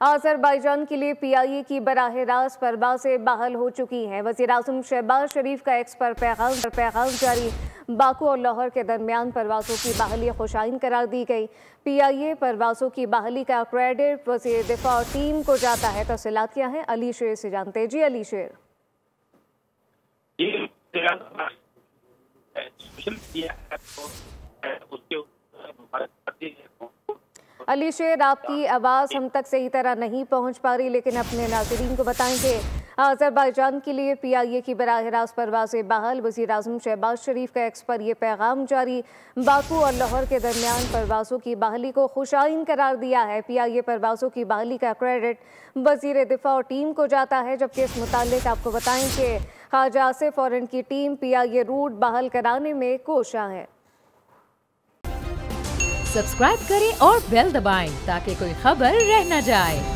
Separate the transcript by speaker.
Speaker 1: Azerbaijan के लिए PIA की बराह रास्त परवाज़ें बहाल हो चुकी हैं। वज़ीर-ए-आज़म शहबाज शरीफ का एक्स पर पैगाम जारी। बाकू और लाहौर के दरमियान परवाज़ों की बहाली खुशाइन करार दी गई। पीआईए परवाज़ों की बहाली का क्रेडिट वज़ीर दिफा और टीम को जाता है। तफसीलात क्या है, अली शेर से जानते। जी अली शेर। अली शेर, आपकी आवाज़ हम तक सही तरह नहीं पहुंच पा रही, लेकिन अपने नाज़रीन को बताएंगे अज़रबैजान के लिए पीआईए की बराह रास्त परवाज़ें बहाल। वज़ीर-ए-आज़म शहबाज शरीफ का एक्स पर यह पैगाम जारी। बाकू और लाहौर के दरमियान परवाज़ों की बहाली को खुशाइन करार दिया है। पीआईए परवाज़ों की बहाली का क्रेडिट वज़ीर दिफा और टीम को जाता है। जबकि इस मुतालिक आपको बताएं कि ख्वाजा आसिफ और इनकी टीम पीआईए रूट बहाल कराने में कोशा है।
Speaker 2: सब्सक्राइब करें और बेल दबाएं ताकि कोई खबर रह न जाए।